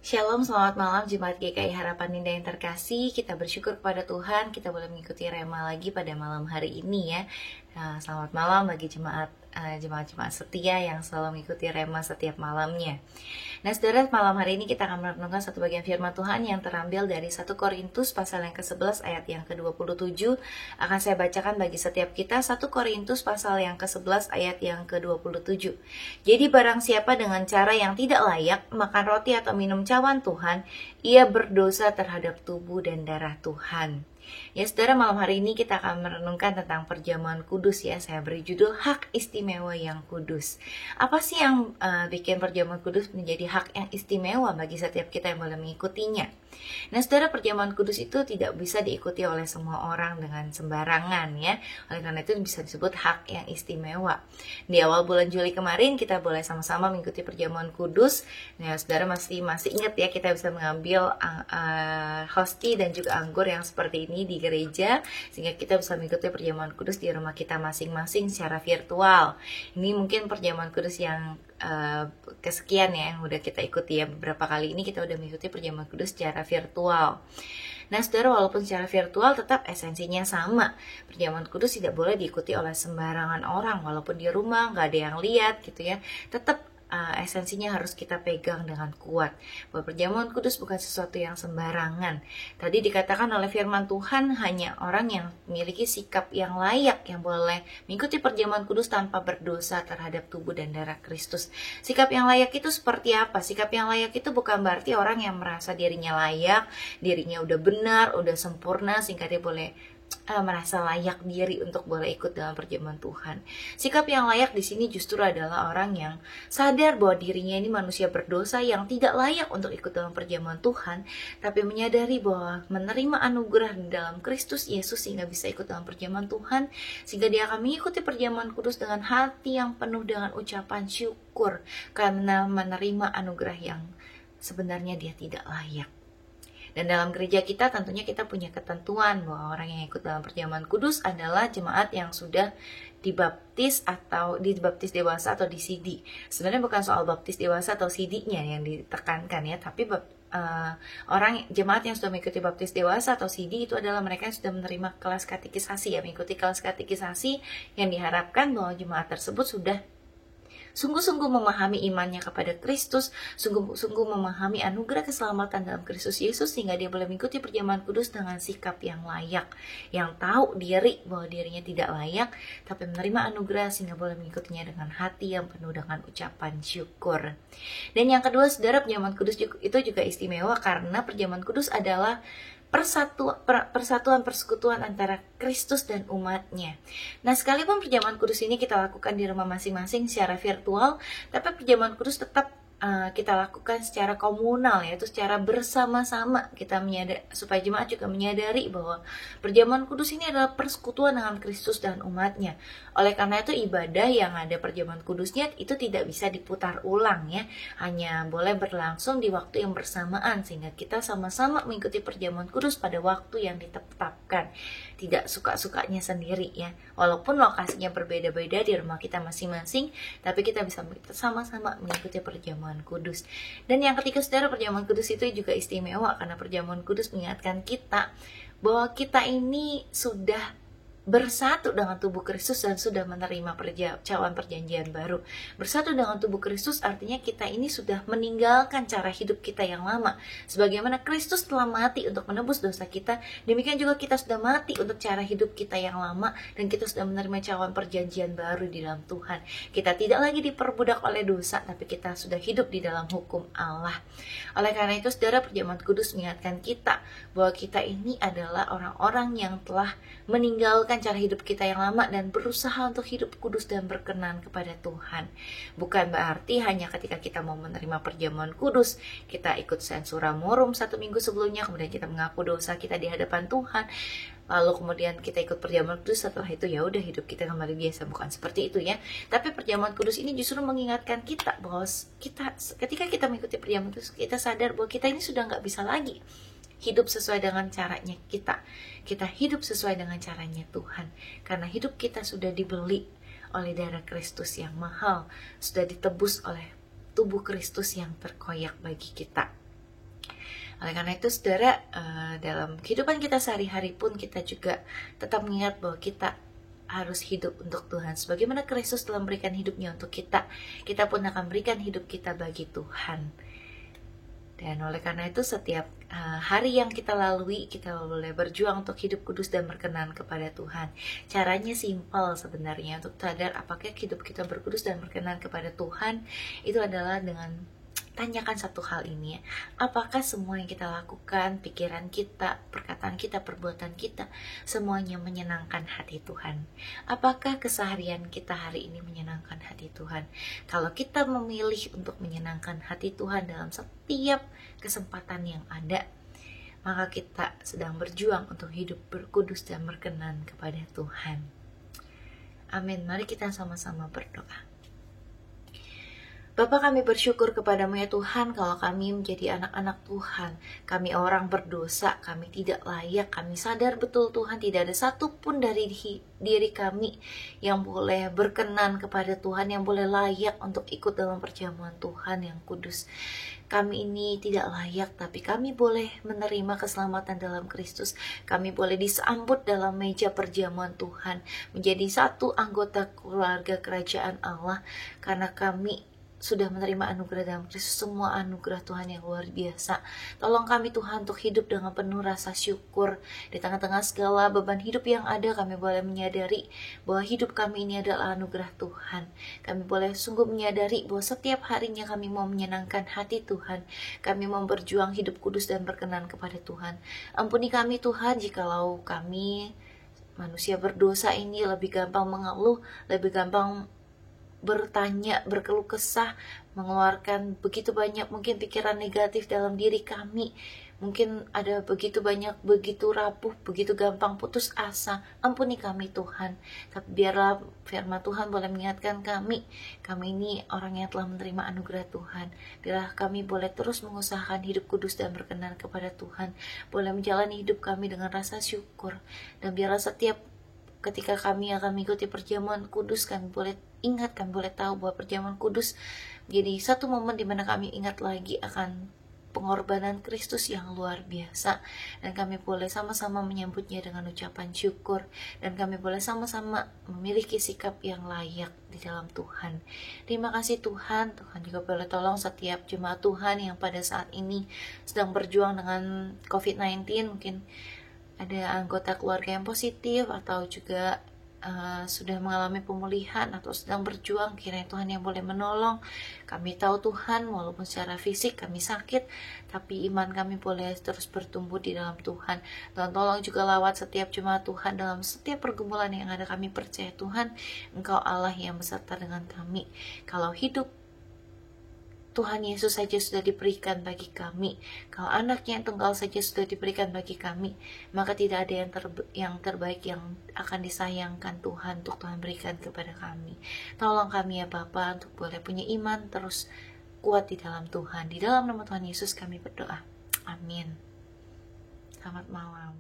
Shalom, selamat malam Jemaat GKI Harapan Indah yang terkasih. Kita bersyukur kepada Tuhan, kita boleh mengikuti Rema lagi pada malam hari ini ya. Selamat malam bagi jemaat-jemaat setia yang selalu mengikuti Rema setiap malamnya. Nah saudara, malam hari ini kita akan merenungkan satu bagian firman Tuhan yang terambil dari 1 Korintus pasal yang ke-11 ayat yang ke-27. Akan saya bacakan bagi setiap kita 1 Korintus pasal yang ke-11 ayat yang ke-27. Jadi barang siapa dengan cara yang tidak layak makan roti atau minum cawan Tuhan, ia berdosa terhadap tubuh dan darah Tuhan. Ya saudara, malam hari ini kita akan merenungkan tentang perjamuan kudus ya. Saya beri judul hak istimewa yang kudus. Apa sih yang bikin perjamuan kudus menjadi hak yang istimewa bagi setiap kita yang boleh mengikutinya? Nah saudara, perjamuan kudus itu tidak bisa diikuti oleh semua orang dengan sembarangan ya. Oleh karena itu bisa disebut hak yang istimewa. Di awal bulan Juli kemarin kita boleh sama-sama mengikuti perjamuan kudus. Nah saudara masih ingat ya, kita bisa mengambil hosti dan juga anggur yang seperti ini di gereja, sehingga kita bisa mengikuti perjamuan kudus di rumah kita masing-masing secara virtual. Ini mungkin perjamuan kudus yang kesekian ya yang udah kita ikuti ya. Beberapa kali ini kita udah mengikuti perjamuan kudus secara virtual. Nah saudara, walaupun secara virtual tetap esensinya sama. Perjamuan kudus tidak boleh diikuti oleh sembarangan orang, walaupun di rumah nggak ada yang lihat gitu ya. Tetap esensinya harus kita pegang dengan kuat, bahwa perjamuan kudus bukan sesuatu yang sembarangan. Tadi dikatakan oleh firman Tuhan, hanya orang yang memiliki sikap yang layak yang boleh mengikuti perjamuan kudus tanpa berdosa terhadap tubuh dan darah Kristus. Sikap yang layak itu seperti apa? Sikap yang layak itu bukan berarti orang yang merasa dirinya layak, dirinya udah benar, udah sempurna sehingga dia boleh merasa layak diri untuk boleh ikut dalam perjamuan Tuhan. Sikap yang layak di sini justru adalah orang yang sadar bahwa dirinya ini manusia berdosa yang tidak layak untuk ikut dalam perjamuan Tuhan, tapi menyadari bahwa menerima anugerah di dalam Kristus Yesus sehingga bisa ikut dalam perjamuan Tuhan, sehingga dia akan mengikuti perjamuan kudus dengan hati yang penuh dengan ucapan syukur karena menerima anugerah yang sebenarnya dia tidak layak. Dan dalam gereja kita tentunya kita punya ketentuan bahwa orang yang ikut dalam perjamuan kudus adalah jemaat yang sudah dibaptis atau dibaptis dewasa atau di CD. Sebenarnya bukan soal baptis dewasa atau CD-nya yang ditekankan ya, tapi orang jemaat yang sudah mengikuti baptis dewasa atau CD itu adalah mereka yang sudah menerima kelas katekisasi ya, mengikuti kelas katekisasi yang diharapkan bahwa jemaat tersebut sudah sungguh-sungguh memahami imannya kepada Kristus, sungguh-sungguh memahami anugerah keselamatan dalam Kristus Yesus, sehingga dia boleh mengikuti perjamuan kudus dengan sikap yang layak, yang tahu diri bahwa dirinya tidak layak, tapi menerima anugerah sehingga boleh mengikutinya dengan hati yang penuh dengan ucapan syukur. Dan yang kedua saudara, perjamuan kudus itu juga istimewa karena perjamuan kudus adalah persatuan persekutuan antara Kristus dan umatnya. Nah sekalipun perjamuan kudus ini kita lakukan di rumah masing-masing secara virtual, tapi perjamuan kudus tetap kita lakukan secara komunal, yaitu secara bersama-sama. Kita supaya jemaat juga menyadari bahwa perjamuan kudus ini adalah persekutuan dengan Kristus dan umatnya. Oleh karena itu ibadah yang ada perjamuan kudusnya itu tidak bisa diputar ulang ya, hanya boleh berlangsung di waktu yang bersamaan, sehingga kita sama-sama mengikuti perjamuan kudus pada waktu yang ditetapkan, tidak suka-sukanya sendiri ya. Walaupun lokasinya berbeda-beda di rumah kita masing-masing, tapi kita bisa sama-sama mengikuti perjamuan kudus. Dan yang ketiga saudara, perjamuan kudus itu juga istimewa karena perjamuan kudus mengingatkan kita bahwa kita ini sudah bersatu dengan tubuh Kristus dan sudah menerima cawan perjanjian baru. Bersatu dengan tubuh Kristus artinya kita ini sudah meninggalkan cara hidup kita yang lama. Sebagaimana Kristus telah mati untuk menebus dosa kita, demikian juga kita sudah mati untuk cara hidup kita yang lama, dan kita sudah menerima cawan perjanjian baru di dalam Tuhan. Kita tidak lagi diperbudak oleh dosa, tapi kita sudah hidup di dalam hukum Allah. Oleh karena itu saudara, perjamuan kudus mengingatkan kita bahwa kita ini adalah orang-orang yang telah meninggalkan cara hidup kita yang lama dan berusaha untuk hidup kudus dan berkenan kepada Tuhan. Bukan berarti hanya ketika kita mau menerima perjamuan kudus kita ikut sensura morum 1 minggu sebelumnya, kemudian kita mengaku dosa kita di hadapan Tuhan, lalu kemudian kita ikut perjamuan kudus, setelah itu ya udah hidup kita kembali biasa. Bukan seperti itu ya. Tapi perjamuan kudus ini justru mengingatkan kita bahwa ketika kita mengikuti perjamuan kudus, kita sadar bahwa kita ini sudah nggak bisa lagi hidup sesuai dengan caranya kita. Kita hidup sesuai dengan caranya Tuhan. Karena hidup kita sudah dibeli oleh darah Kristus yang mahal. Sudah ditebus oleh tubuh Kristus yang terkoyak bagi kita. Oleh karena itu saudara, dalam kehidupan kita sehari-hari pun kita juga tetap mengingat bahwa kita harus hidup untuk Tuhan. Sebagaimana Kristus telah memberikan hidupnya untuk kita, kita pun akan berikan hidup kita bagi Tuhan. Dan oleh karena itu setiap hari yang kita lalui, kita boleh berjuang untuk hidup kudus dan berkenan kepada Tuhan. Caranya simpel sebenarnya untuk sadar apakah hidup kita berkudus dan berkenan kepada Tuhan. Itu adalah dengan tanyakan satu hal ini ya. Apakah semua yang kita lakukan, pikiran kita, perkataan kita, perbuatan kita, semuanya menyenangkan hati Tuhan? Apakah keseharian kita hari ini menyenangkan hati Tuhan? Kalau kita memilih untuk menyenangkan hati Tuhan dalam setiap kesempatan yang ada, maka kita sedang berjuang untuk hidup berkudus dan berkenan kepada Tuhan. Amin. Mari kita sama-sama berdoa. Bapa, kami bersyukur kepadamu ya Tuhan, kalau kami menjadi anak-anak Tuhan, kami orang berdosa, kami tidak layak, kami sadar betul Tuhan, tidak ada satupun dari diri kami yang boleh berkenan kepada Tuhan, yang boleh layak untuk ikut dalam perjamuan Tuhan yang kudus. Kami ini tidak layak, tapi kami boleh menerima keselamatan dalam Kristus. Kami boleh disambut dalam meja perjamuan Tuhan, menjadi satu anggota keluarga kerajaan Allah, karena kami sudah menerima anugerah dalam Kristus, semua anugerah Tuhan yang luar biasa. Tolong kami Tuhan untuk hidup dengan penuh rasa syukur. Di tengah-tengah segala beban hidup yang ada, kami boleh menyadari bahwa hidup kami ini adalah anugerah Tuhan. Kami boleh sungguh menyadari bahwa setiap harinya kami mau menyenangkan hati Tuhan. Kami mau berjuang hidup kudus dan berkenan kepada Tuhan. Ampuni kami Tuhan, jikalau kami manusia berdosa ini lebih gampang mengeluh, lebih gampang bertanya, berkeluh kesah, mengeluarkan begitu banyak mungkin pikiran negatif dalam diri kami. Mungkin ada begitu banyak, begitu rapuh, begitu gampang putus asa. Ampuni kami Tuhan. Tapi biarlah firman Tuhan boleh mengingatkan kami ini orang yang telah menerima anugerah Tuhan. Biarlah kami boleh terus mengusahakan hidup kudus dan berkenan kepada Tuhan. Boleh menjalani hidup kami dengan rasa syukur. Dan biarlah setiap ketika kami akan mengikuti perjamuan kudus, kami boleh ingat, kami boleh tahu bahwa perjamuan kudus menjadi satu momen di mana kami ingat lagi akan pengorbanan Kristus yang luar biasa. Dan kami boleh sama-sama menyambutnya dengan ucapan syukur. Dan kami boleh sama-sama memiliki sikap yang layak di dalam Tuhan. Terima kasih Tuhan. Tuhan juga boleh tolong setiap jemaat Tuhan yang pada saat ini sedang berjuang dengan COVID-19. Mungkin ada anggota keluarga yang positif atau juga sudah mengalami pemulihan atau sedang berjuang, kiranya Tuhan yang boleh menolong. Kami tahu Tuhan, walaupun secara fisik kami sakit, tapi iman kami boleh terus bertumbuh di dalam Tuhan. Dan tolong juga lawat setiap jemaat Tuhan dalam setiap pergumulan yang ada. Kami percaya Tuhan, Engkau Allah yang beserta dengan kami. Kalau hidup Tuhan Yesus saja sudah diberikan bagi kami, kalau anaknya yang tunggal saja sudah diberikan bagi kami, maka tidak ada yang terbaik yang akan disayangkan Tuhan untuk Tuhan berikan kepada kami. Tolong kami ya Bapa untuk boleh punya iman terus kuat di dalam Tuhan. Di dalam nama Tuhan Yesus kami berdoa. Amin. Selamat malam.